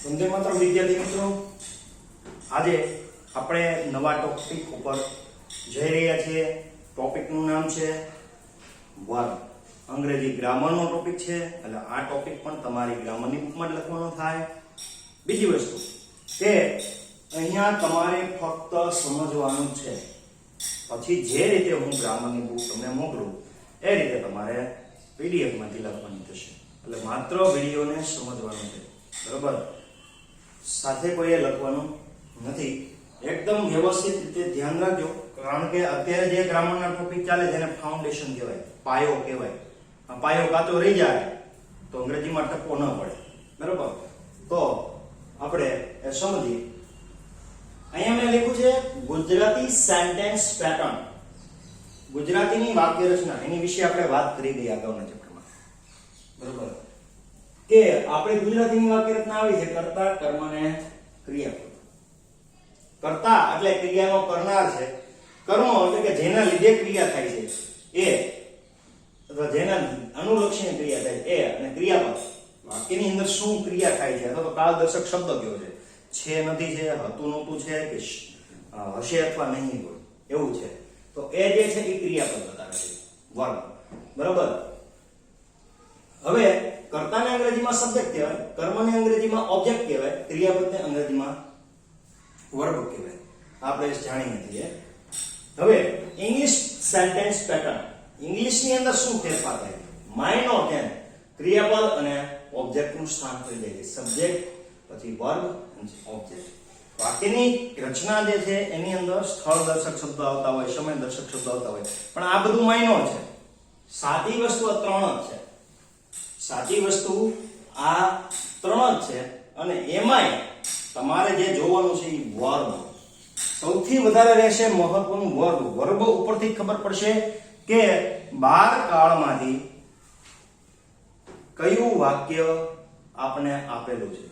વંદે માતરમ વિદ્યાર્થી મિત્રો, આજે આપણે નવા ટોપિક ઉપર જઈ રહ્યા છીએ. ટોપિકનું નામ છે વર્બ. અંગ્રેજી ગ્રામરનો ટોપિક છે, એટલે આ ટોપિક પણ તમારી ગ્રામરની બુકમાં જ લખવાનો થાય. બીજી વસ્તુ કે અહીંયા તમારે ફક્ત સમજવાનું છે, પછી જે રીતે હું ગ્રામરની બુક તમને મોકલું એ રીતે તમારે પીડીએફ માંથી લખવાની થશે. એટલે માત્ર વિડીયોને સમજવાનું છે, બરોબર? સાથે કોઈએ લખવાનું નથી. એકદમ વ્યવસ્થિત રીતે ધ્યાન રાખજો, કારણ કે અત્યારે જે ગ્રામરના ટોપિક ચાલે છે એને ફાઉન્ડેશન કહેવાય, પાયો કહેવાય. આ પાયો કાચો રહી જાય તો અંગ્રેજીમાં ટપકો ન પડે, બરોબર? તો આપણે એ સમજીએ. અહીંયા મેં લખ્યું છે ગુજરાતી સેન્ટેન્સ પેટર્ન. ગુજરાતીની વાક્ય રચના, એની વિશે આપણે વાત કરી ગયા અગાઉના ચેપ્ટરમાં, બરોબર? કે આપણે ગુજરાતીની વાક્ય રચના આવી છે કર્તા, કર્મ અને ક્રિયાપદ. કર્તા એટલે ક્રિયાનો કરનાર છે, કર્મ એટલે કે જેના લીધે ક્રિયા થાય છે એ, અથવા જેના અનુલક્ષીને ક્રિયા થાય એ, અને ક્રિયાપદ વાક્યની અંદર શું ક્રિયા થાય છે, અથવા તો કાળદર્શક શબ્દ કયો છે, નથી છે, હતું નહોતું છે, કે હશે અથવા નહીં હોય એવું છે. તો એ જે છે એ ક્રિયાપદ બતાવે છે, વર્બ, બરાબર? હવે કર્તાને અંગ્રેજીમાં સબ્જેક્ટ કહેવાય, કર્મને અંગ્રેજીમાં ઓબ્જેક્ટ કહેવાય, ક્રિયાપદને અંગ્રેજીમાં વર્બ કહેવાય. આપણે જાણીએ છીએ. હવે ઇંગ્લિશ સેન્ટેન્સ પેટર્ન, ઇંગ્લિશની અંદર શું ફેરફાર થાય? માઇનોર ટેન ક્રિયાપદ અને ઓબ્જેક્ટનું સ્થાન થઈ જાય છે. સબ્જેક્ટ, પછી વર્બ અને ઓબ્જેક્ટ. વાક્યની રચના જે છે એની અંદર સ્થળ દર્શક શબ્દ આવતા હોય, સમય દર્શક શબ્દ આવતા હોય, પણ આ બધું માઇનોર છે. સાદી વસ્તુ આ ત્રણ જ છે. સાચી વસ્તુ આ ત્રણ જ છે, અને એમાંય તમારે જે જોવાનું છે એ વર્બ સૌથી વધારે રહેશે. મહત્વનું વર્બ. વર્બ ઉપરથી ખબર પડશે કે 12 કાળમાંથી કયું વાક્ય આપણે આપેલું છે.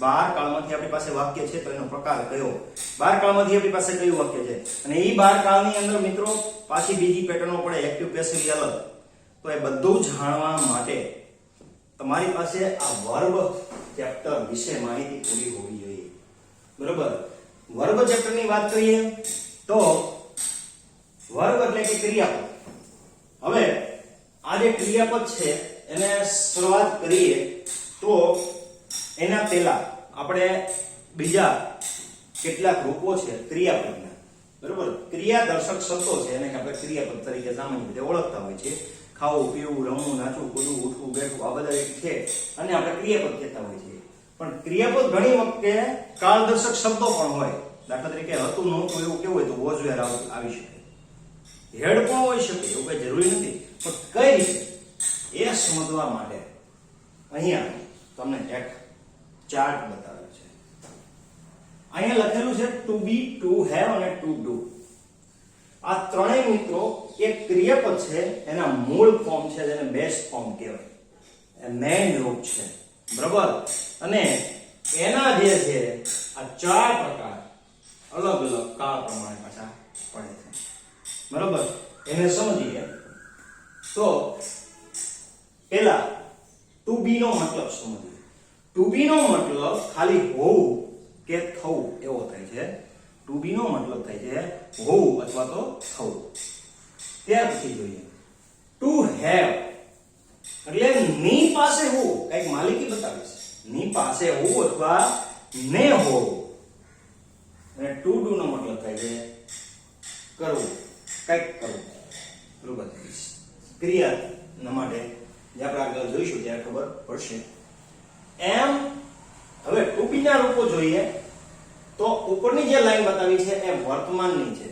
12 કાળમાંથી આપણી પાસે વાક્ય છે તો એનો પ્રકાર કયો, 12 કાળમાંથી આપણી પાસે કયું વાક્ય છે. અને એ 12 કાળની અંદર મિત્રો પાછી બીજી પેટર્નો પડે, એક્ટિવ પેસિવ અલગ. તો એ બધું જાણવા માટે તમારી પાસે આ વર્બ ચેપ્ટર વિશે માહિતી પૂરી હોવી જોઈએ, બરોબર? વર્બ ચેપ્ટરની વાત કરીએ તો વર્બ એટલે કે ક્રિયાપદ. હવે આ જે ક્રિયાપદ છે એને શરૂઆત કરીએ તો એના પહેલા આપણે બીજા કેટલાક રૂપો છે ક્રિયાપદના, બરોબર? ક્રિયા દર્શક શબ્દો છે એને આપણે ક્રિયાપદ તરીકે સામાન્ય રીતે ઓળખતા હોય છે. ખાવું, પીવું, રમવું, નાચવું, કૂદવું, ઉઠવું, બેઠવું, આ બધા છે અને આપણે ક્રિયાપદ કહેતા હોય છે. પણ ક્રિયાપદ ઘણી વખતે કાળદર્શક શબ્દો પણ હોય. દાખલા તરીકે હતું નહોતું એવું કેવું હોય તો વોઝ વેર આવી શકે, હેડ પણ હોઈ શકે, એવું કઈ જરૂરી નથી. પણ કઈ રીતે એ સમજવા માટે અહીંયા તમને એક ચાર્ટ બતાવ્યો છે. અહીંયા લખેલું છે ટુ બી, ટુ હેવ અને ટુ ડુ. આ ત્રણેય મિત્રો એક ક્રિયાપદ છે, એના મૂળ ફોર્મ છે જેને બેઝ ફોર્મ કહેવાય, એ મેઇન રૂપ છે, બરાબર? અને એના જે છે આ ચાર પ્રકાર અલગ અલગ કાળ પ્રમાણે પાછા પડે છે, બરાબર? એને સમજીએ તો પહેલા ટુ બી નો મતલબ સમજીએ. ટુ બી નો મતલબ ખાલી હોવું કે થવું એવો થાય છે. ટુ બી નો મતલબ થાય છે હોવું અથવા તો થવું. ત્યાર પછી જોઈએ ટુ હેવ, એટલે ની પાસે હોવું, કઈક માલિકી બતાવીશ, ની પાસે હોવું અથવા ને હોવું. અને ટુ ડુ નો મતલબ થાય છે કરવું, કઈક કરવું, બરોબર? ક્રિયા માટે જે આપણે આગળ જોઈશું ત્યારે ખબર પડશે. એમ હવે ટુ બી ના રૂપો જોઈએ તો ઉપરની જે લાઈન બતાવી છે એ વર્તમાનની છે,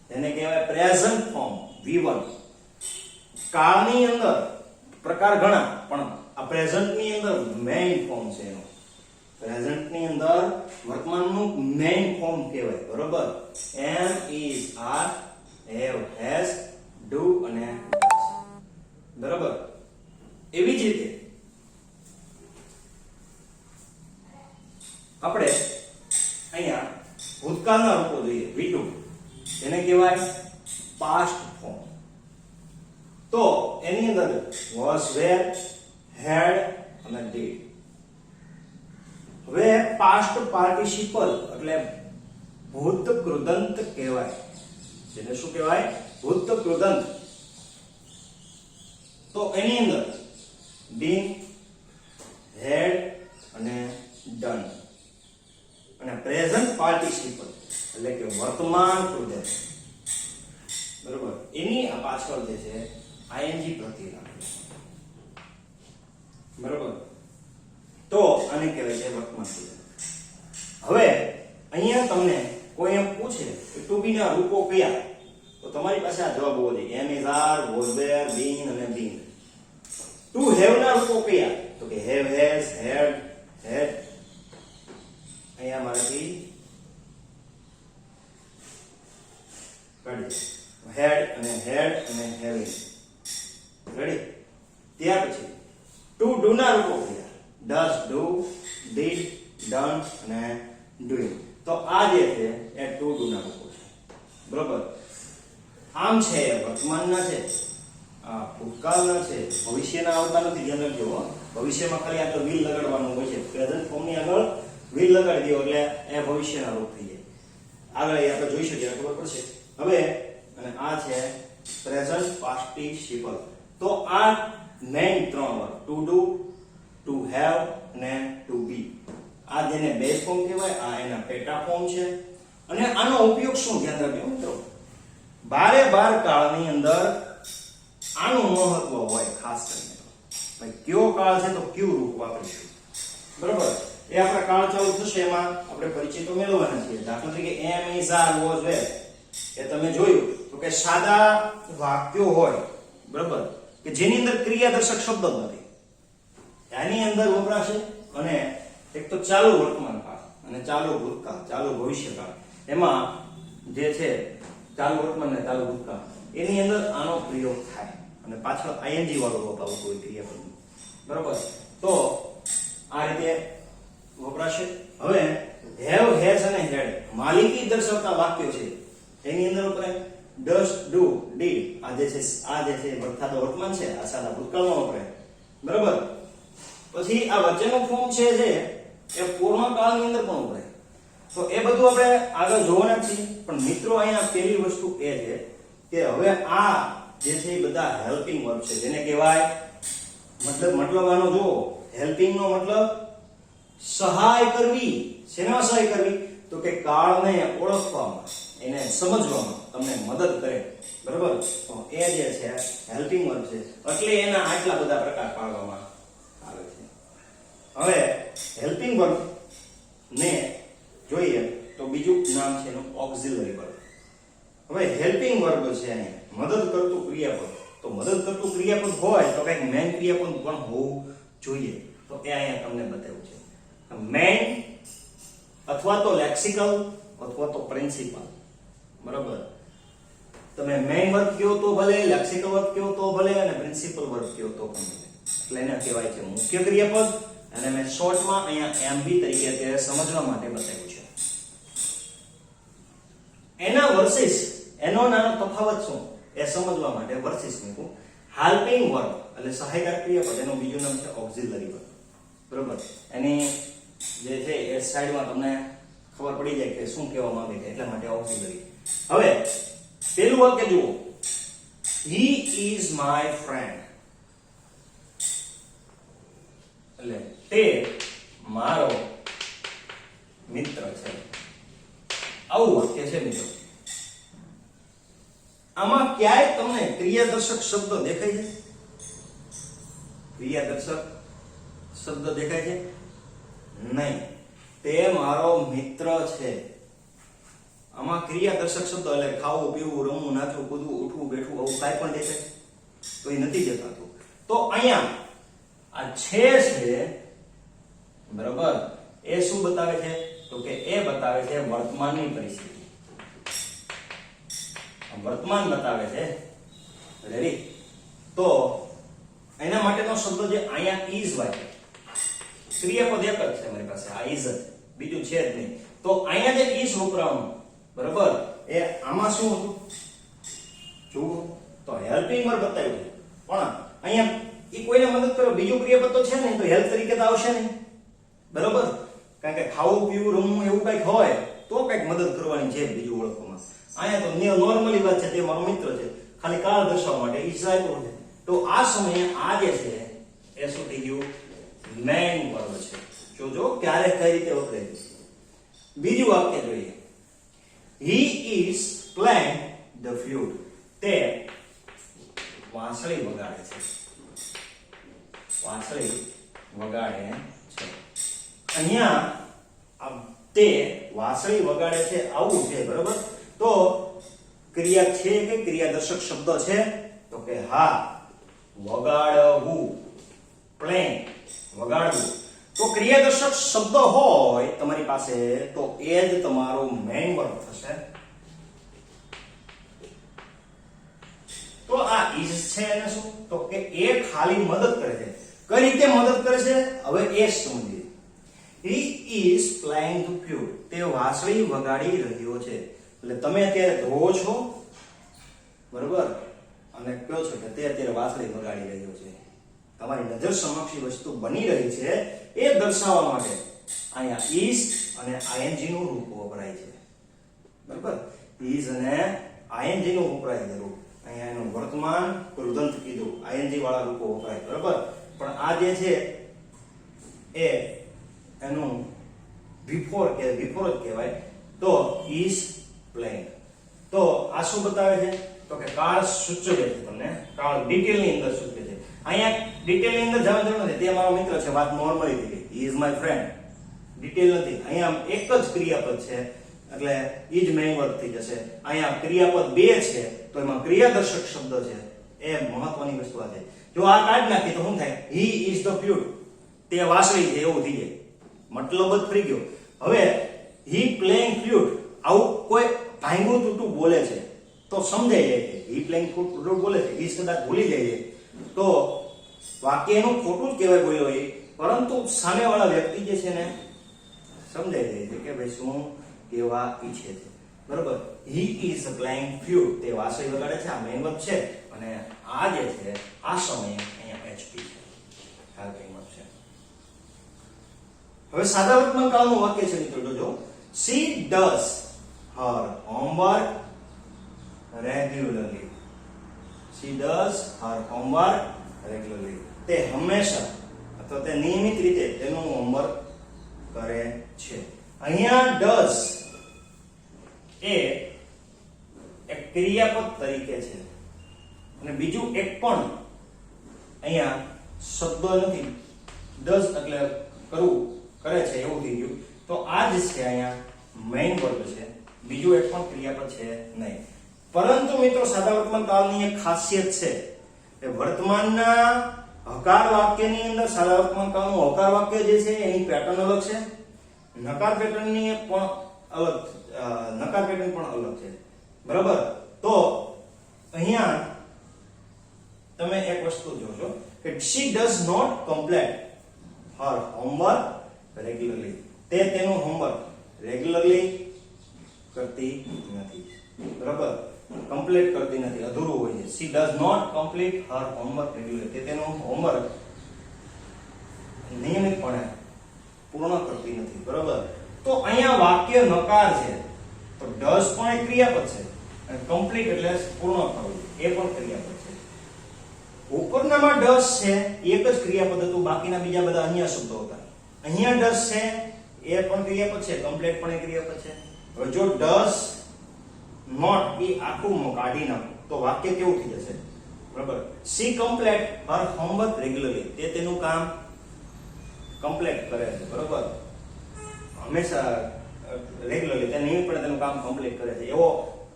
એને કહેવાય પ્રેઝન્ટ ફોર્મ V1. કાળની અંદર પ્રકાર ઘણા, પણ આ પ્રેઝન્ટ ની અંદર મેઇન ફોર્મ છે એનો. પ્રેઝન્ટ ની અંદર વર્તમાનનું મેઇન ફોર્મ કહેવાય, બરોબર? Am, is, are, have, has, do અને ડઝ, બરોબર? એવી જ રીતે આપણે અહીંયા ભૂતકાળના રૂપો જોઈએ V2, એને કહેવાય પાસ્ટ ફોર્મ. તો એની અંદર was, were, had અને did. હવે પાસ્ટ પાર્ટિસિપલ એટલે ભૂત કૃદંત કહેવાય, જેને શું કહેવાય? ભૂત કૃદંત. તો એની અંદર બીન, હેડ અને ડન. અને પ્રેઝન્ટ પાર્ટિસિપલ એટલે કે વર્તમાન કૃદંત, બરોબર, એની આ પાછળ જે છે આઈએનજી પ્રત્યય લાગે, બરોબર. તો આને કહેવાય છે વર્તમાન કૃદંત. હવે અહીંયા તમને કોઈ એમ પૂછે કે ટુ બી ના રૂપો કયા, તો તમારી પાસે આ જવાબ હોવો જોઈએ, એમ ઇઝ, આર, વોઝ, વેર, બીન અને બીન. ટુ હેવ ના રૂપો કયા, તો કે હેવ, હેઝ, હેડ, હેડ. અહીંયા મારાથી કાઢી હેડ અને હેવિંગ. રેડી? ત્યાર પછી ટુ ડુ ના રૂપો કયા, ડઝ, ડુ, ડીડ, ડન અને ડુઈંગ. તો આ જે છે એ ટુ ડુ ના રૂપો છે, બરોબર. આમ છે એ વર્તમાનના છે, આ ભૂતકાળના છે, ભવિષ્યના આવતા નથી. ધ્યાન રાખજો, ભવિષ્યમાં ખાલી આ તો વિલ લગાડવાનું હોય છે. પ્રેઝન્ટ ફોર્મ ની આગળ વિલ લગાડી દો એટલે એ ભવિષ્યના રૂપ થઈ જાય. આગળ આપણે જોઈ શકીએ, ખબર પડશે. હવે અને આ છે પ્રેઝન્ટ પાર્ટિસિપલ. તો આ મેઇન ત્રણ વર્ગ, ટુ ડુ, ટુ હેવ અને ટુ બી, આ જેને બેઝ ફોર્મ કહેવાય, આ એના પેટા ફોર્મ છે. અને આનો ઉપયોગ શું? ધ્યાન રાખજો મિત્રો, બારે બાર કાળની અંદર આનું મહત્વ હોય ખાસ કરીને. ભાઈ કયો કાળ છે તો કયું રૂપ વાપરીશું, બરોબર. એ આપણા કાળ ચાલુ થશે એમાં આપણે પરિચય તો મેળવવાના છીએ. દાખલા તરીકે એમ, ઇઝ, આર, વોઝ, વેર, એ તમે જોયું તો કે સાદા વાક્યો હોય, બરોબર, કે જેની અંદર ક્રિયાદર્શક શબ્દ જ નથી, એની અંદર વપરાશે. અને એક તો ચાલુ વર્તમાન કાળ અને ચાલુ ભૂતકાળ, ચાલુ ભવિષ્યકાળ, એમાં જે છે ચાલુ વર્તમાન ને ચાલુ ભૂતકાળ, એની અંદર આનો પ્રયોગ થાય અને પાછળ આઈએનજી વાળો રૂપ આવતું હોય ક્રિયાપદ, બરોબર. તો આ રીતે વપરાશે. હવે હેવ, હેઝ અને હેડ માલિકી દર્શાવતા વાક્યો છે, એની અંદર વપરાય. ડઝ, ડુ, ડીડ, આ જે છે વર્તાતો વર્તમાન છે, આ સાદા ભૂતકાળમાં વપરાય, બરોબર. પછી આ વચ્ચેનું ફોર્મ છે જે એ પૂર્ણ કાળની અંદર પણ વપરાય. તો એ બધું આપણે આગળ જોવાના છીએ. પણ મિત્રો અહીંયા પહેલી વસ્તુ એ છે કે હવે આ જે છે એ બધા હેલ્પિંગ વર્બ છે, જેને કહેવાય મતલબ આનો જો હેલ્પિંગ નો મતલબ સહાય કરવી. શેમાં સહાય કરવી? તો કે કાળને ઓળખવામાં, એને સમજવામાં તમને મદદ કરે, બરોબર. તો એ જે છે હેલ્પિંગ વર્બ છે, એટલે એના આટલા બધા પ્રકાર પાડવામાં આવે છે. હવે હેલ્પિંગ વર્બ ને જોઈએ તો બીજું નામ છે એનું ઓક્ઝિલરી વર્બ. હવે હેલ્પિંગ વર્બ છે અહીંયા મદદ કરતું ક્રિયાપદ. તો મદદ કરતું ક્રિયાપદ હોય તો કઈક મેઇન ક્રિયાપદ પણ હોવું જોઈએ. તો એ અહીંયા તમને બતાવ્યું છે. મેઇન અથવા તો લેક્સિકલ અથવા તો પ્રિન્સિપલ, બરોબર. તમે મેઇન વર્બ કયો તો ભલે, લેક્સિકલ વર્બ કયો તો ભલે અને પ્રિન્સિપલ વર્બ કયો તો પણ ભલે. એટલે એને કહેવાય છે મુખ્ય ક્રિયાપદ. અને મેં શોર્ટમાં અહીંયા એમબી તરીકે અત્યારે સમજવા માટે બતાવ્યું છે. એના વર્સિસ, એનો નાનો તફાવત શું એ સમજવા માટે વર્સિસ મૂકું. હેલ્પિંગ વર્બ એટલે સહાયકાર ક્રિયાપદ, એનું બીજું નામ છે ઓક્ઝિલરી વર્બ, બરોબર. એની જે છે એ સાઈડમાં તમને ખબર પડી જાય કે શું કહેવા માંગે છે, એટલા માટે ઓક્ઝિલરી. હવે પેલું વાક્ય જુઓ, he is my friend, એટલે તે મારો મિત્ર છે. આવું વાક્ય છે મિત્રો. આમાં ક્યાંય તમને ક્રિયાદર્શક શબ્દ દેખાય છે? ક્રિયાદર્શક શબ્દ દેખાય છે? નહીં. તે મારો મિત્ર છે. આમાં ક્રિયાદર્શક શબ્દ એટલે ખાવું, પીવું, રમવું, નાચવું, કૂદવું, ઉઠવું, બેઠવું, આવું કાંઈ પણ દેખાય તો એ નથી દેખાતું. તો અહીંયા આ છે, બરોબર, એ શું બતાવે છે? તો કે એ બતાવે છે વર્તમાનની પરિસ્થિતિ, વર્તમાન બતાવે છે. રેડી? તો એના માટેનો શબ્દ જે અહીંયા is વાય, ક્રિયાપદ એક જ છે મારી પાસે, આ is જ, બીજું છે જ નહીં. તો અહીંયા જે is વપરાવાનું, બરોબર, એ આમાં શું હતું જુઓ તો હેલ્પિંગ વર્બ બતાવ્યું છે. પણ અહીંયા એ કોઈને મદદ કરો, બીજું ક્રિયાપદ તો છે નહીં, તો હેલ્પ તરીકે તો આવશે નહીં, બરોબર. કારણ કે ખાવું પીવું રમવું એવું કંઈક હોય તો કંઈક મદદ કરવાની છે બીજું ઓળખવામાં. અહીંયા તો નોર્મલી વાત છે, તે મારો મિત્ર છે, ખાલી કાળ દર્શાવવા માટે ઈજ આપ્યો છે. તો આ સમયે આ જે છે એ શું થઈ ગયું? મેઇન વર્બ છે. જોજો ક્યારે કઈ રીતે વપરાય છે. બીજું વાક્ય જોઈએ. He is playing the flute. તે વાંસળી વગાડે છે. વાંસળી વગાડે છે. અહીંયા તે વાંસળી વગાડે છે આવું છે, બરાબર? તો ક્રિયા છે કે ક્રિયાદર્શક શબ્દ છે? તો કે હા, વગાડવું, પ્લેઇંગ, વગાડવું. તો ક્રિયાદર્શક શબ્દ હોય તમારી પાસે તો એ જ તમારો મેઇન વર્બ થશે. તો આ is છે એને શું? તો કે એ ખાલી મદદ કરે છે. કઈ રીતે મદદ કરે છે? હવે એ સમજીએ. He is playing the flute. તે વાંસળી વગાડી રહ્યો છે. એટલે તમે અત્યારે ધોવો છો, બરોબર, અને કહો છો કે તે અત્યારે વાંસળી વગાડી રહ્યો છે. તમારી નજર સમક્ષ વસ્તુ બની રહી છે એ દર્શાવવા માટે અહીંયા is અને ing નું રૂપ વપરાય છે, બરાબર? is અને ing નું વપરાય છે રૂપ. અહીંયા એનું વર્તમાન કૃદંત કીધું, ing વાળા રૂપો વપરાય, બરાબર? પણ આ જે છે એ એનું બિફોર જ કહેવાય. તો is playing. તો આ શું બતાવે છે? તો કે કાળ સૂચવે છે તમને, કાળ ડિટેલ ની અંદર સૂચવે છે. અહીંયા ડિટેલ ની અંદર જવાનું જરૂર નથી, તે મારો મિત્ર છે, વાત નોર્મલી થઈ ગઈ. he is my friend. Detail નથી. અહીંયા એક જ ક્રિયાપદ છે એટલે ઈ જ મેઇન વર્બ થઈ જશે. અહીંયા ક્રિયાપદ બે છે તો એમાં ક્રિયાદર્શક શબ્દ છે, એ મહત્વની વસ્તુ આ છે. જો આ કાઢ નાખીએ તો શું થાય? he is the flute. તે વાંસળી છે એવું થઈ જાય, મતલબ જ ફરી ગયો. હવે he playing flute આવું કોઈ ભાંગું તૂટું બોલે છે તો સમજાઈ જાય કે he playing flute બોલે છે. is કદાચ ભૂલી જાય તો વાક્ય એનું ખોટું જ કહેવાય બોલ્યો એ, પરંતુ સામેવાળા વ્યક્તિ જે છે ને સમજાઈ જાય છે કે ભાઈ શું કહેવા ઈચ્છે છે, બરોબર? he is playing flute. તે વાંસળી વગાડે છે, આ મેઇન વર્બ છે. અને આ જે છે આ સમયે અહીંયા HP છે, હેલ્પિંગ વર્બ છે. હવે સાદા વર્તમાન કાળનું વાક્ય છે મિત્રો, જોજો. she does her homework regularly. she does her homework regularly. તે હંમેશા અથવા તે નિયમિત રીતે તેનું હોમવર્ક કરે છે. અહીંયા does એ એક ક્રિયાપદ તરીકે છે અને બીજું એક પણ અહીંયા શબ્દ નથી. does એટલે કરવું, કરે છે એવું થઈ ગયું. તો આ જ છે અહીંયા મેઇન વર્બ છે, બીજું એક પણ ક્રિયાપદ છે નહીં. પરંતુ મિત્રો સાદા વર્તમાન કાળની એક ખાસિયત છે કે વર્તમાનના હકાર વાક્યની અંદર સાદા વર્તમાન કાળનું હકાર વાક્ય જે છે એની પેટર્ન અલગ છે, નકાર પેટર્નની પણ અલગ, નકાર પેટર્ન પણ અલગ છે, બરાબર? તો અહીંયા તમે એક વસ્તુ જોશો કે she does not complete her homework regularly. તે તેનું હોમવર્ક રેગ્યુલરલી કરતી નથી, બરાબર? કમ્પ્લીટ કરતી નથી, અધૂરું હોય છે. she does not complete her homework regularly. તે તેનું હોમવર્ક નિયમિતપણે પૂર્ણ કરતી નથી, બરાબર? તો અહીંયા વાક્ય નકાર છે તો does પણ એક ક્રિયાપદ છે અને complete એટલે પૂર્ણ કરવું એ પણ ક્રિયાપદ છે. ઉપરનામાં does છે એક જ ક્રિયાપદ હતું, બાકીના બીજા બધા અન્ય શબ્દો હતા. અહીંયા does છે એ પણ ક્રિયાપદ છે, complete પણ એક ક્રિયાપદ છે. હવે જો does not એ આખું કાઢી નાખો તો વાક્ય કેવું થઈ જશે, બરાબર? she complete her homework regularly. તે તેનું કામ કમ્પ્લીટ કરે છે, બરાબર? હંમેશા રેગ્યુલરલી તે નિયમિતપણે તેનું કામ કમ્પ્લીટ કરે છે એવો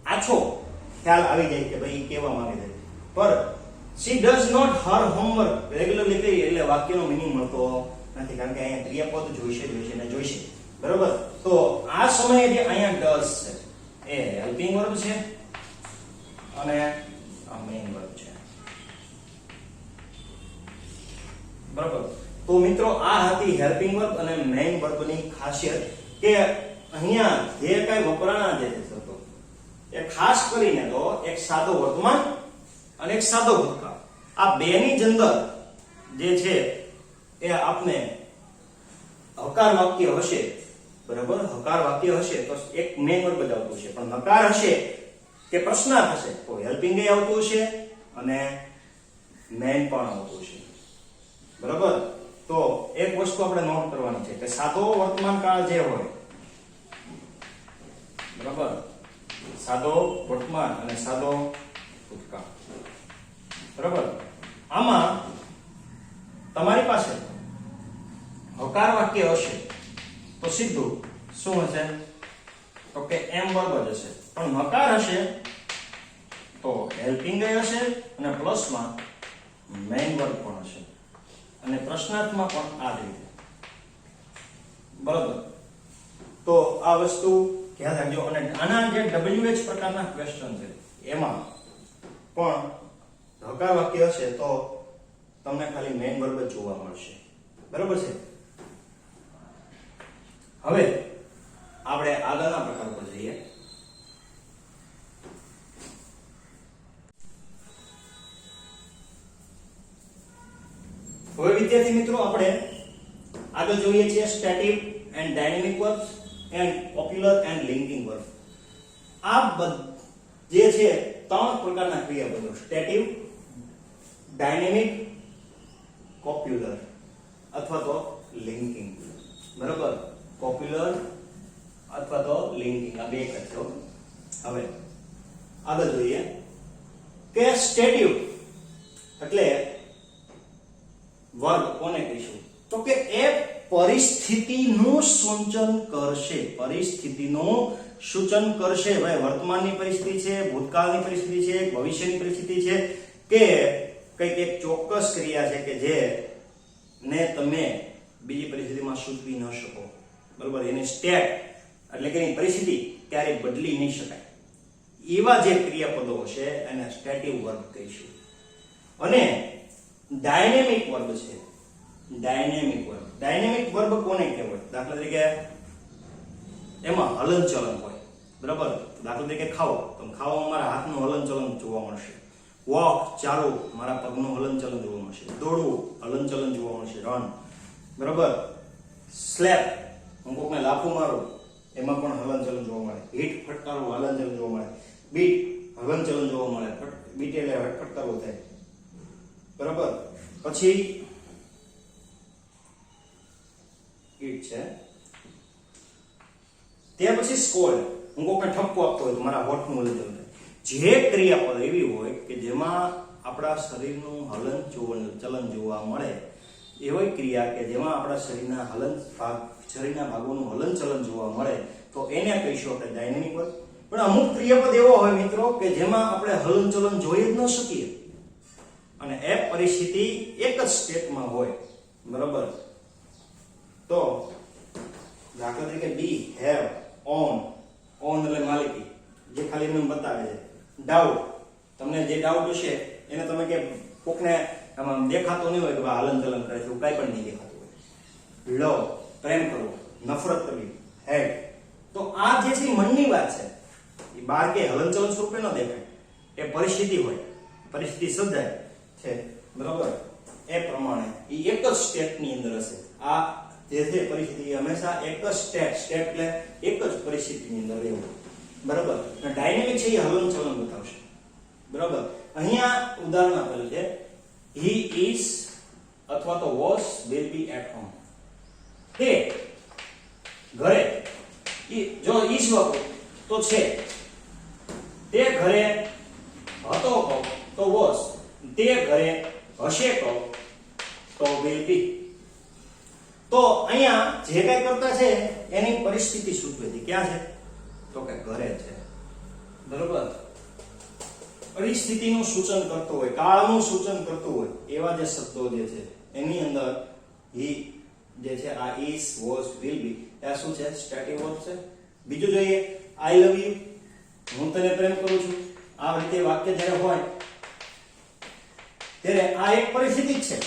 આછો ખ્યાલ આવી જાય કે ભાઈ કેવા માંગે છે. પર she does not her homework regularly કહી એટલે વાક્યનો મીનિંગ મળતો નથી, કારણ કે અહીંયા ક્રિયાપદ જોઈશે, બરાબર? તો આ સમયે જે અહીંયા does છે એ હેલ્પિંગ વર્બ છે અને આ મેઇન વર્બ છે, બરાબર? તો મિત્રો આ હતી હેલ્પિંગ વર્બ અને મેઇન વર્બની ખાસિયત કે અહીંયા જે કઈ વપરાણા જે છે તો એ ખાસ કરીને તો એક સાદો વર્તમાન અને એક સાદો ભૂતકાળ, આ બેની અંદર જે છે એ આપને હકાર વાક્ય હશે, બરાબર, હકાર વાક્ય હશે તો એક મેઇન વર્બ જ આવતું હશે, પણ નકાર હશે કે પ્રશ્નાર્થ હશે તો હેલ્પિંગ એ આવતું હશે અને મેઇન પણ આવતું હશે, બરાબર. તો એક વસ્તુ આપણે નોટ કરવાની છે કે સાદો વર્તમાન કાળ જે હોય, બરાબર, સાદો વર્તમાન અને સાદો ભૂતકાળ, બરાબર, આમાં તમારી પાસે હકાર વાક્ય હશે તો સીધું શું હશે તો કે એમ વર્બ જ હશે, પણ નકાર હશે તો હેલ્પિંગ હશે અને પ્લસમાં મેઇન વર્બ પણ હશે અને પ્રશ્નાર્થમાં પણ આ જ રીતે, બરાબર. તો આ વસ્તુ યાદ રાખજો. અને આના જે WH પ્રકારના ક્વેશ્ચન છે એમાં પણ હકાર વાક્ય હશે તો તમને ખાલી મેઇન વર્બ જ જોવા મળશે, બરાબર છે. હવે આપણે આગળના પ્રકાર પર જઈએ. હવે વિદ્યાર્થી મિત્રો આપણે આગળ જોઈએ છીએ static and dynamic verbs and copular and linking verb. આ જે છે ત્રણ પ્રકારના ક્રિયાપદો, સ્ટેટિક, ડાયનેમિક, કોપ્યુલર અથવા તો લિંકિંગ, બરાબર, કોપ્યુલર અથવા તો લિંકિંગ, આ બે જ છે. હવે આગળ જોઈએ કે સ્ટેટિક એટલે વર્બ કોને કહીશું તો કે એ પરિસ્થિતિનું સૂચન કરશે, પરિસ્થિતિનું સૂચન કરશે. ભાઈ વર્તમાનની પરિસ્થિતિ છે, ભૂતકાળની પરિસ્થિતિ છે, ભવિષ્યની પરિસ્થિતિ છે કે કંઈક એક ચોક્કસ ક્રિયા છે કે જે ને તમે બીજી પરિસ્થિતિમાં સૂચવી ન શકો, બરાબર, એની સ્ટેટ એટલે કે એની પરિસ્થિતિ ક્યારેય બદલી નહીં શકાય એવા જે ક્રિયાપદો છે એને સ્ટેટિક વર્બ કહીશું. અને ડાયનેમિક વર્બ છે, ડાયનેમિક વર્બ, ડાયનેમિક વર્બ કોને કહેવાય? દાખલા તરીકે એમાં હલનચલન હોય, બરાબર, દાખલા તરીકે ખાવો તો ખાવામાં મારા હાથનું હલનચલન જોવા મળશે, વોક ચાલુ મારા પગનું હલનચલન જોવા મળશે, દોડવું હલનચલન જોવા મળશે, રન, બરાબર, સ્લેપ હું કોકને લાફો મારું એમાં પણ હલનચલન જોવા મળે, હિટ ફટકારવું હલનચલન જોવા મળે, બીટ હલનચલન જોવા મળે, બીટ એટલે ફટકારવું થાય, બરાબર. પછી ઈટ છે, ત્યાર પછી સ્કોલ્ડ હું કોકને ઠપકો આપતો હોય તો મારા હોઠનું હલનચલન થાય. જે ક્રિયાપદ એવી હોય કે જેમાં આપણા શરીરનું હલનચલન જોવા મળે એવી ક્રિયા કે જેમાં આપણા શરીરના ભાગોનું હલનચલન જોવા મળે તો એને કહીશું આપણે ડાયનેમિક વર્બ. પણ અમુક ક્રિયાપદ એવો હોય મિત્રો કે જેમાં આપણે હલનચલન જોઈ જ ન શકીએ અને એ પરિસ્થિતિ એક જ સ્ટેટમાં હોય, બરાબર. તો દાખલા તરીકે બી, હેવ, ઓન એટલે માલિકી, જે ખાલી મને બતાવે છે. ડાઉટ, તમને જે ડાઉટ હશે એને તમે કે કોકને આમાં દેખાતો નહીં હોય કે હલનચલન કરે છે, કાંઈ પણ નહીં દેખાતું હોય. લવ, પ્રેમ કરવો, નફરત કરવી, હેટ. તો આ જે છે મનની વાત છે, એ બહાર કે હલનચલન સ્વરૂપે ન દેખાય, એ પરિસ્થિતિ હોય, પરિસ્થિતિ સર્જાય છે, બરાબર, એ પ્રમાણે એ એક જ સ્ટેટની અંદર હશે. આ જે છે પરિસ્થિતિ હંમેશા એક જ સ્ટેટ એટલે એક જ પરિસ્થિતિની અંદર રહેવું, બરાબર. ડાયનેમિક છે એ હલનચલન બતાવશે, બરાબર. અહીંયા ઉદાહરણ આપેલું છે he is અથવા તો was will be at home. તે ઘરે, જો is વાપરો તો છે, તે ઘરે હતો કહો તો was, તે ઘરે હશે કહો તો will be. તો અહીંયા જે કઈ કરતા છે એની પરિસ્થિતિ સૂચવે છે, ક્યાં છે તો કે ઘરે છે, બરોબર. પરિસ્થિતિનું સૂચન કરતું હોય, કાળનું સૂચન કરતું હોય એવા જે શબ્દો જે છે એની અંદર he જે છે આ is, was, will be આ શું છે? સ્ટેટિક વર્બ છે. બીજું જોઈએ I love you, હું તને પ્રેમ કરું છું. આ રીતે વાક્ય જ્યારે હોય ત્યારે આ એક પરિસ્થિતિ જ છે.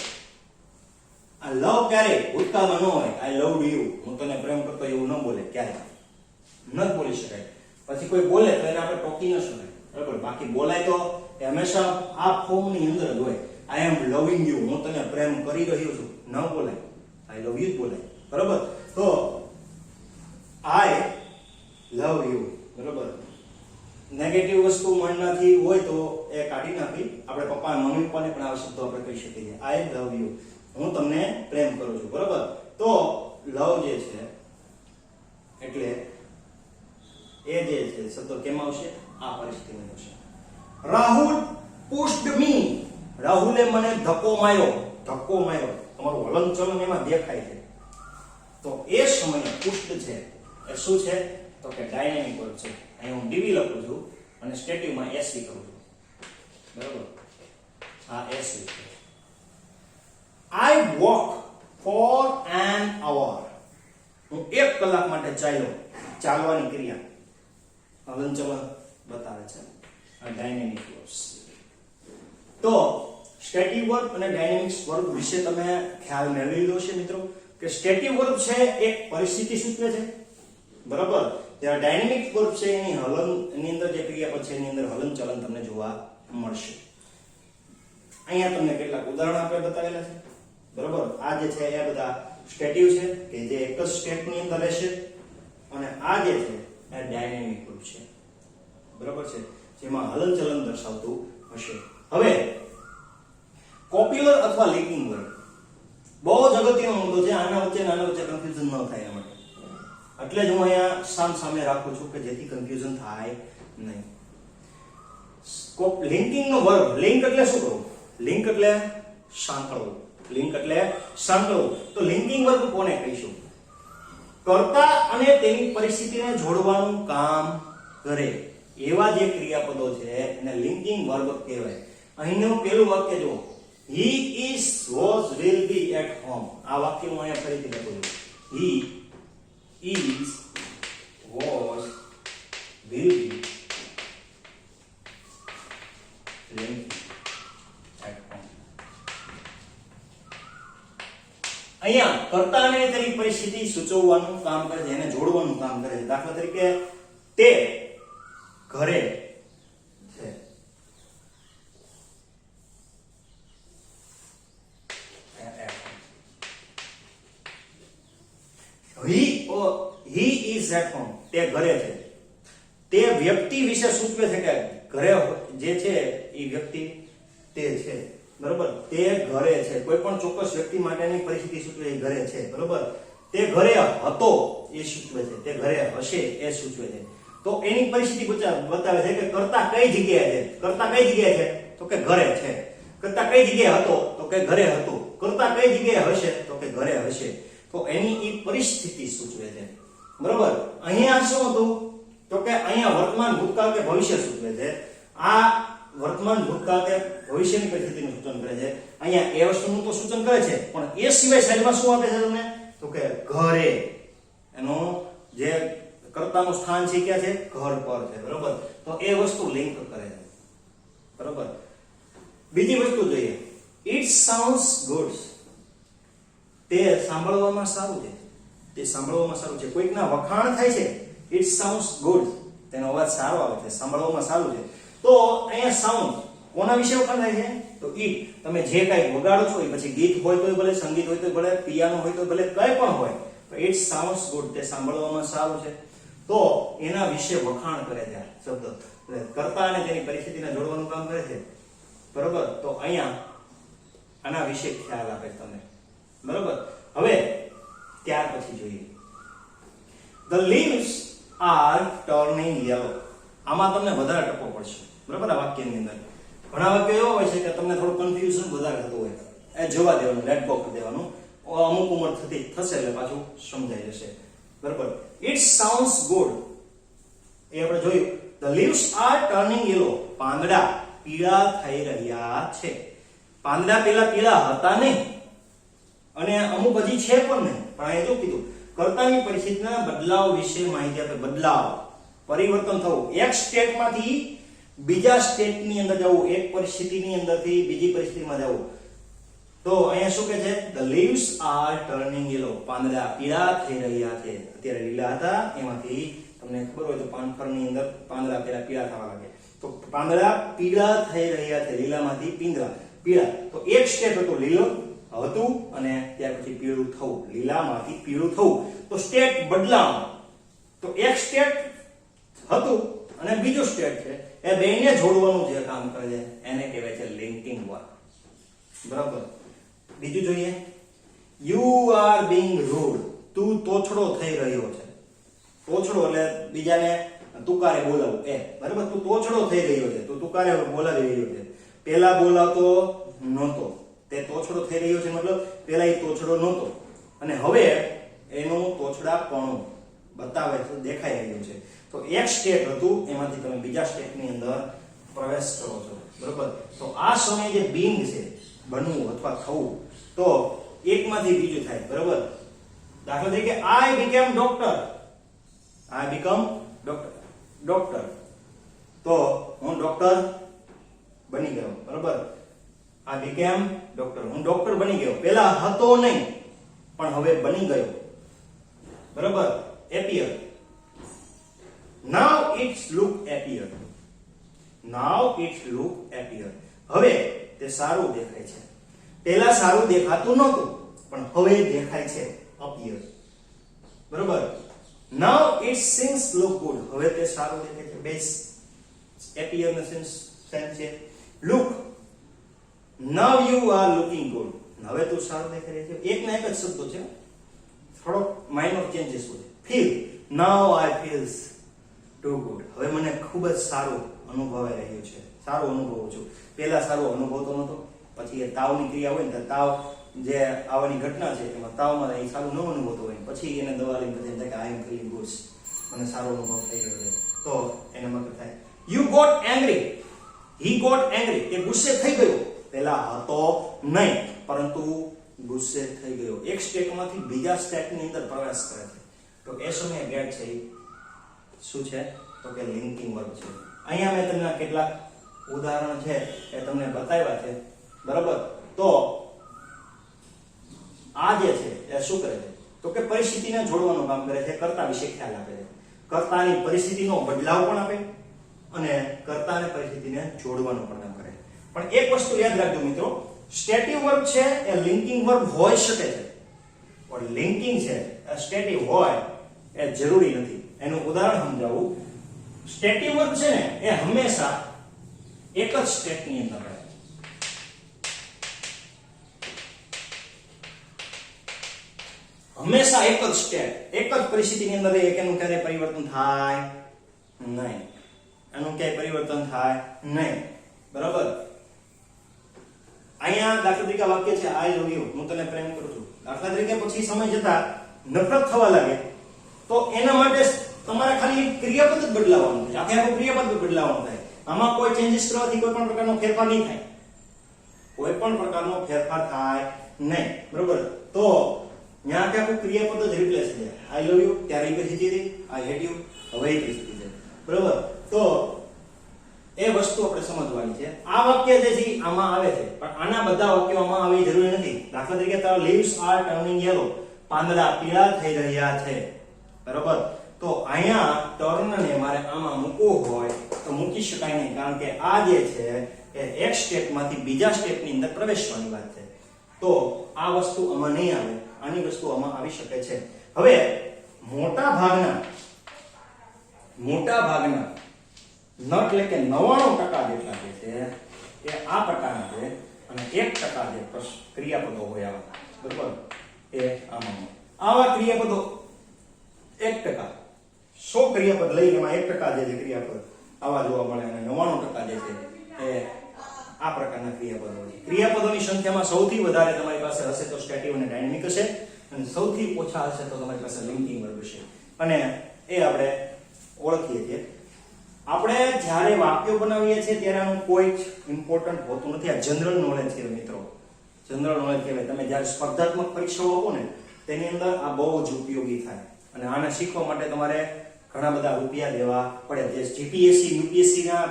આ લવ ક્યારે ભૂતકાળમાં ન હોય. I loved you, હું તને પ્રેમ કરતો એવું ન બોલે, ક્યારે ન બોલી શકાય. પછી કોઈ બોલે તો એને આપણે ટોકી ન શકાય, બરાબર. બાકી બોલાય તો એ હંમેશા આ ફોર્મની અંદર જ હોય. I am loving you, હું તને પ્રેમ કરી રહ્યો છું, ન બોલાય. I love you જ બોલાય, બરોબર. તો આઈ લવ યુ, બરોબર. નેગેટિવ વસ્તુ મનમાંથી હોય તો એ કાઢી નાખી. આપણે પપ્પા મમ્મી પપ્પાને પણ આ શબ્દો આપણે કહી શકીએ. આઈ લવ યુ, હું તમને પ્રેમ કરું છું, બરોબર. તો લવ જે છે એટલે એ જે છે શબ્દો કેમ આવશે? આ પરિસ્થિતિમાં આવશે. રાહુલ પુશ્ડ મી, રાહુલે મને ધક્કો માર્યો. ધક્કો માર્યો, તમારું હલનચલન એમાં દેખાય છે. તો એ સમયે પુશ્ડ છે એ શું છે? તો કે ડાયનેમિક વર્બ છે. અહીં હું ડીવી લખું છું અને સ્ટેટિવમાં એસવી કરું છું, બરોબર. આ એસવી છે. આઈ વોક ફોર એન અવર, હું 1 કલાક માટે ચાલ્યો. ચાલવાની ક્રિયા હલનચલન બતાવે છે. આ ડાયનેમિક વર્બ્સ. તો સ્ટેટિવ વર્બ અને ડાયનેમિક વર્બ વિશે તમે ખ્યાલ મેળવી લીધો છે મિત્રો, કે સ્ટેટિવ વર્બ છે એક પરિસ્થિતિ સૂચવે છે, બરાબર. જ્યારે ડાયનેમિક વર્બ છે એની અંદર જે ક્રિયાપદ છે એની અંદર હલનચલન તમને જોવા મળશે. અહીંયા તમને કેટલાક ઉદાહરણ આપણે બતાવેલા છે, બરાબર. આ જે છે એ બધા સ્ટેટિવ છે કે જે એક જ સ્ટેટની અંદર રહેશે, અને આ જે છે એ ડાયનેમિક વર્બ છે, બરાબર છે, જેમાં હલનચલન દર્શાવતું હશે. હવે કોપ્યુલર અથવા લિંકિંગ વર્બ બહુ જ અગત્યનો મુદ્દો છે. આના વચ્ચે કન્ફ્યુઝન ન થાય એના માટે એટલે જ હું અહીંયા સામે રાખું છું કે જેથી કન્ફ્યુઝન થાય નહીં. લિંકિંગ નો વર્બ, લિંક એટલે શું કરું? લિંક એટલે સાંકળવું. લિંક એટલે સાંકળવું. તો લિંકિંગ વર્બ કોને કહીશું? કર્તા અને તેની પરિસ્થિતિને જોડવાનું કામ કરે એવા જે ક્રિયાપદો છે એને લિંકિંગ વર્બ કહેવાય. અહીંનું પહેલું વાક્ય જો, he is was will be at home. આ વાક્ય હું અહીંયા ફરીથી લખું છું. he is was will be at home. અહીંયા કર્તા અને તેની પરિસ્થિતિ સૂચવવાનું કામ કરે છે, એને જોડવાનું કામ કરે છે. દાખલા તરીકે તે ઘરે છે. he is at home, તે ઘરે છે. તે વ્યક્તિ વિશે સૂચવે છે કે ઘરે જે છે એ વ્યક્તિ તે છે, બરોબર. તે ઘરે છે, કોઈ પણ ચોક્કસ વ્યક્તિ માટેની પરિસ્થિતિ સૂચવે એ ઘરે છે, બરોબર. તે ઘરે હતો એ સૂચવે છે, તે ઘરે હશે એ સૂચવે છે. તો એની પરિસ્થિતિ બતાવે છે કે કર્તા કઈ જગ્યાએ છે. કર્તા કઈ જગ્યાએ છે? તો કે ઘરે છે. કર્તા કઈ જગ્યાએ હતો? તો કે ઘરે હતો. કર્તા કઈ જગ્યાએ હશે? તો કે ઘરે હશે. તો એની એ પરિસ્થિતિ સૂચવે છે, બરોબર. અહીંયા શું હતું? તો કે અહીંયા વર્તમાન, ભૂતકાળ કે ભવિષ્ય સૂચવે છે. આ વર્તમાન, ભૂતકાળ કે ભવિષ્યની પરિસ્થિતિનું સૂચન કરે છે. અહીંયા એ વસ્તુનું તો સૂચન કરે છે, પણ એ સિવાય સાઈડમાં શું આપે છે તમને? તો કે ઘરે. એનો જે કર્તાનું સ્થાન છે ક્યાં છે? ઘર પર છે, બરોબર. તો એ વસ્તુ લિંક કરે છે, બરોબર. બીજી વસ્તુ જોઈએ, it sounds good. તે સાંભળવામાં સારું છે. તે સાંભળવામાં સારું છે. કોઈકના વખાણ થાય છે, it sounds good, તેનો અવાજ સારો આવે છે, સાંભળવામાં સારું છે. તો અહીંયા સાઉન્ડ કોના વિશે વખાણ થાય છે? તો it, તમે જે કાંઈ વગાડો છો એ પછી ગીત હોય તોય ભલે, સંગીત હોય તોય ભલે, પિયાનો હોય તો ભલે, કંઈ પણ હોય, it sounds good, તે સાંભળવામાં સારું છે. તો એના વિશે વખાણ કરે છે આ શબ્દ. કર્તા અને તેની પરિસ્થિતિને જોડવાનું કામ કરે છે, બરોબર. તો અહીંયા આના વિશે ખ્યાલ આપે તમને, બરોબર. હવે ત્યાર પછી જોઈએ, the leaves are turning yellow. આમાં તમને વધારે ટપો પડશે, બરોબર. આ વાક્યની અંદર ઘણા વાક્યો એવા હોય છે કે તમને થોડું કન્ફ્યુઝન વધારે થતું હોય, એ જોવા દેવાનું, લેટ ગો કરી દેવાનું. અમુક ઉંમર થશે એટલે પાછું સમજાઈ જશે, બરોબર. it sounds good એ આપણે જોયું. the leaves are turning yellow. પાંદડા પીળા થઈ રહ્યા છે. પાંદડા પેલા પીળા હતા નહીં અને અમુક હજી છે પણ નહીં, પણ અહીંયા જો કીધું કર્તાની પરિસ્થિતિના બદલાવ વિશે માહિતી આપે. બદલાવ, પરિવર્તન થવું, એક સ્ટેટમાંથી બીજા સ્ટેટની અંદર જવું, એક પરિસ્થિતિની અંદરથી બીજી પરિસ્થિતિમાં જવું. તો અહીંયા શું કહે છે? the leaves are turning yellow. પાંદડા પીળા થઈ રહ્યા છે. અત્યારે લીલા હતા એમાંથી તમને ખબર હોય તો પાનખરની અંદર પાંદડા પેલા પીળા થવા લાગે. તો પાંદડા પીળા થઈ રહ્યા છે, લીલામાંથી પીળા. તો એક સ્ટેપ હતો લીલો હતું અને ત્યાર પછી પીળું થવું, લીલામાંથી પીળું થવું. તો સ્ટેટ બદલાવ. તો એક સ્ટેટ હતું અને બીજું સ્ટેટ છે, એ બેને જોડવાનું જે કામ કરે છે એને કહેવાય છે લિંકિંગ વર્ક. બરાબર. બીજું જોઈએ, યુ આર બીંગ રૂડ. તું તોછડો થઈ રહ્યો છે. તોછડો એટલે બીજાને તુકારે બોલાવું એ. બરાબર. તું તોછડો થઈ રહ્યો છે, તું તુકારે બોલાવી રહ્યો છે. પેલા બોલાવતો નહોતો, તે તોછડો થઈ રહ્યો છે, મતલબ પેલા એ તોછડો નહોતો અને હવે એનું તોછડાપણું બતાવે છે, દેખાઈ રહ્યું છે. તો એક સ્ટેટ હતું, એમાંથી તમે બીજા સ્ટેટની અંદર પ્રવેશ કરો છો. બરાબર. તો આ સમયે જે બીંગ છે, બનવું અથવા થવું, તો એકમાંથી બીજું થાય. બરાબર. દાખલા તરીકે I became doctor. I become doctor. તો હું ડોક્ટર બની ગયો. બરાબર. I became doctor. હું ડોક્ટર બની ગયો. પહેલા હતો નહીં પણ હવે બની ગયો. બરાબર. appear. Now its look appear. Now its look appear. હવે તે સારું દેખાય છે. પહેલા સારું દેખાતું નહોતું પણ હવે દેખાય છે. appear. બરોબર. Now it seems look good. હવે તે સારું દેખાય છે. base appear નો sense છે look. Now you are looking good. હવે તું સારું દેખાય છે. એક ના એક જ શબ્દો છે, થોડો માઇનર ચેન્જીસ હોય. feel. Now I feels too good. હવે મને ખૂબ જ સારું અનુભવાઈ રહ્યું છે. સારું અનુભવું છું. પહેલા સારું અનુભવતો નહોતો. પછી એ તાવની ક્રિયા હોય ને તો તાવ જે આવવાની ઘટના છે એમાં તાવમાં એ સારું ન અનુભવતો હોય, પછી એને દવા લઈને પછી એમ થાય કે આઈ એમ ફીલિંગ ગુડ, મને સારો અનુભવ થઈ ગયો છે. તો એના માટે થાય you got angry. He got angry. એ ગુસ્સે થઈ ગયો. પહેલા હતો નહીં પરંતુ ગુસ્સે થઈ ગયો. એક સ્ટેટમાંથી બીજા સ્ટેટની અંદર પ્રવેશ કરે છે. તો એ સમયે ગેટ છે એ શું છે? તો કે લિંકિંગ વર્ક છે. અહીંયા મેં તમને કેટલાક ઉદાહરણ છે એ તમને બતાવ્યા છે. બરાબર. તો આ જે છે એ શું કરે છે? તો કે પરિસ્થિતિને જોડવાનું કામ કરે છે, કર્તા વિશે ખ્યાલ આપે છે. કર્તાની પરિસ્થિતિનો બદલાવ પણ આપે અને કર્તાને પરિસ્થિતિને જોડવાનું પણ કામ કરે. પણ એક વસ્તુ યાદ રાખજો મિત્રો, સ્ટેટિવ વર્બ છે એ લિંકિંગ વર્બ હોઈ શકે છે, પણ લિંકિંગ છે એ સ્ટેટિવ હોય એ જરૂરી નથી. એનું ઉદાહરણ સમજાવું. સ્ટેટિવ વર્બ છે ને એ હંમેશા એક જ સ્ટેટની અંદર રહે. હંમેશા એક જ સ્ટેટ, એક જ પરિસ્થિતિની અંદર રહે. એનું ક્યારે પરિવર્તન થાય નહીં. એનું ક્યાંય પરિવર્તન થાય નહીં. બરાબર. અહીંયા દાખલા તરીકે વાક્ય છે આઈ લવ યુ. હું તને પ્રેમ કરું છું. દાખલા તરીકે પછી સમય જતા નફરત થવા લાગે તો એના માટે તમારે ખાલી ક્રિયાપદ જ બદલાવાનું છે. આખે આખું ક્રિયાપદ બદલાવાનું થાય. આમાં કોઈ ચેન્જીસ કરવાથી કોઈ પણ પ્રકારનો ફેરફાર નહીં થાય. કોઈ પણ પ્રકારનો ફેરફાર થાય નહીં. બરોબર. તો ત્યાં કે આખું ક્રિયાપદ જ રિપ્લેસ થઈ જાય. આઈ લવ યુ ત્યારે પરિસ્થિતિ હતી, આઈ હેટ યુ હવે એ પરિસ્થિતિ છે. બરોબર. તો એ વસ્તુ આપણે સમજવાની છે. આ વાક્ય જે છે આમાં આવે છે, પણ આના બધા વાક્યો આમાં આવી જરૂરી નથી. દાખલા તરીકે તારા લીવ્સ આર ટર્નિંગ યેલો. પાંદડા પીળા થઈ રહ્યા છે. બરોબર. તો અહીંયા ટર્ન ને મારે આમાં મૂકવું હોય તો મૂકી શકાય નહીં, કારણ કે આ જે છે એ એક સ્ટેટમાંથી બીજા સ્ટેટની અંદર પ્રવેશવાની વાત છે. તો આ વસ્તુ આમાં નહીં આવે, આની વસ્તુ આમાં આવી શકે છે. હવે મોટા ભાગના ન એટલે કે 99% જેટલા જે છે એ આ પ્રકારના છે અને 1% જે ક્રિયાપદો હોય આવા. બરોબર. એ આમાં આવા ક્રિયાપદો 1%, 100 ક્રિયાપદ લઈ એમાં 1% જે છે ક્રિયાપદ આવા જોવા મળે અને 99% જે છે એ આ પ્રકારના ક્રિયાપદો હોય. ક્રિયાપદોની સંખ્યામાં સૌથી વધારે તમારી પાસે હશે તો સ્ટેટિવ અને ડાયનેમિક હશે, અને સૌથી ઓછા હશે તો તમારી પાસે લિંકિંગ વર્બ હશે. અને એ આપણે ઓળખીએ છીએ. આપણે જ્યારે વાક્યો બનાવીએ છીએ ત્યારે આનું કોઈ જ ઇમ્પોર્ટન્ટ હોતું નથી. આ જનરલ નોલેજ છે મિત્રો, જનરલ નોલેજ કહેવાય. તમે જ્યારે સ્પર્ધાત્મક પરીક્ષાઓ આપો ને તેની અંદર આ બહુ જ ઉપયોગી થાય. અને આને શીખવા માટે તમારે ઘણા બધા રૂપિયા દેવા પડે. જે જીપીએસસી યુપીએસસી ના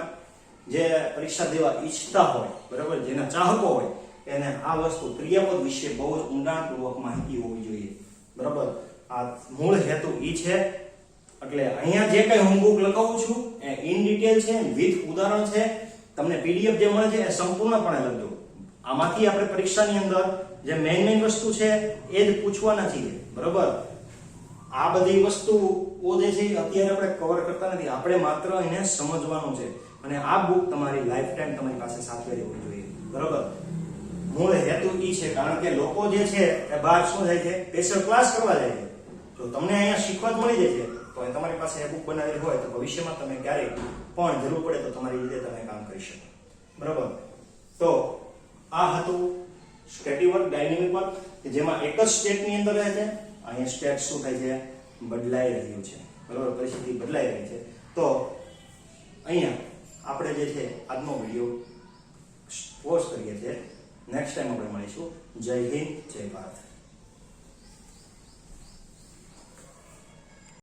જે પરીક્ષા દેવા ઈચ્છતા હોય, બરાબર, જેના ચાહકો હોય, એને આ વસ્તુ ક્રિયાપદ વિશે બહુ જ ઊંડાણપૂર્વક માહિતી હોવી જોઈએ. બરાબર. આ મૂળ હેતુ ઈ છે. એટલે અહીંયા જે કઈ હું બુક લખાવું છું એ ઇન ડિટેલ છે, વિથ ઉદાહરણ છે. તમને પીડીએફ જે મળે છે એ સંપૂર્ણપણે લખજો. આમાંથી આપણે પરીક્ષાની અંદર જે મેઇન વસ્તુ છે એ જ પૂછવાના છીએ, બરોબર? આ બધી વસ્તુઓ જે છે એ અત્યારે આપણે કવર કરતા નથી, આપણે માત્ર એને સમજવાનું છે. અને આ બુક તમારી લાઈફ ટાઈમ તમારી પાસે સાથે રહેવી જોઈએ, બરોબર? મૂળ હેતુ ઈ છે, કારણ કે લોકો જે છે એ બહાર શું જાય છે, સ્પેશિયલ ક્લાસ કરવા જાય છે. જો તમને અહીંયા શીખવા જ મળી જાય છે તો તમારી પાસે એ બુક બનાવેલી હોય તો ભવિષ્યમાં તમે ક્યારેય પણ જરૂર પડે તો તમારી રીતે તમે કામ કરી શકો, બરોબર? તો આ હતું સ્ટેટિક વર્ક, ડાયનેમિક વર્ક, કે જેમાં એક જ સ્ટેટની અંદર રહે છે. અહીંયા સ્ટેટ શું થાય છે, બદલાઈ રહ્યું છે, બરોબર? પરિસ્થિતિ બદલાઈ રહી છે. તો અહીંયા આપણે જે છે આજનો વિડીયો પોસ્ટ કરીએ છીએ. નેક્સ્ટ ટાઈમ આપણે મળીશું. જય હિન્દ, જય ભારત.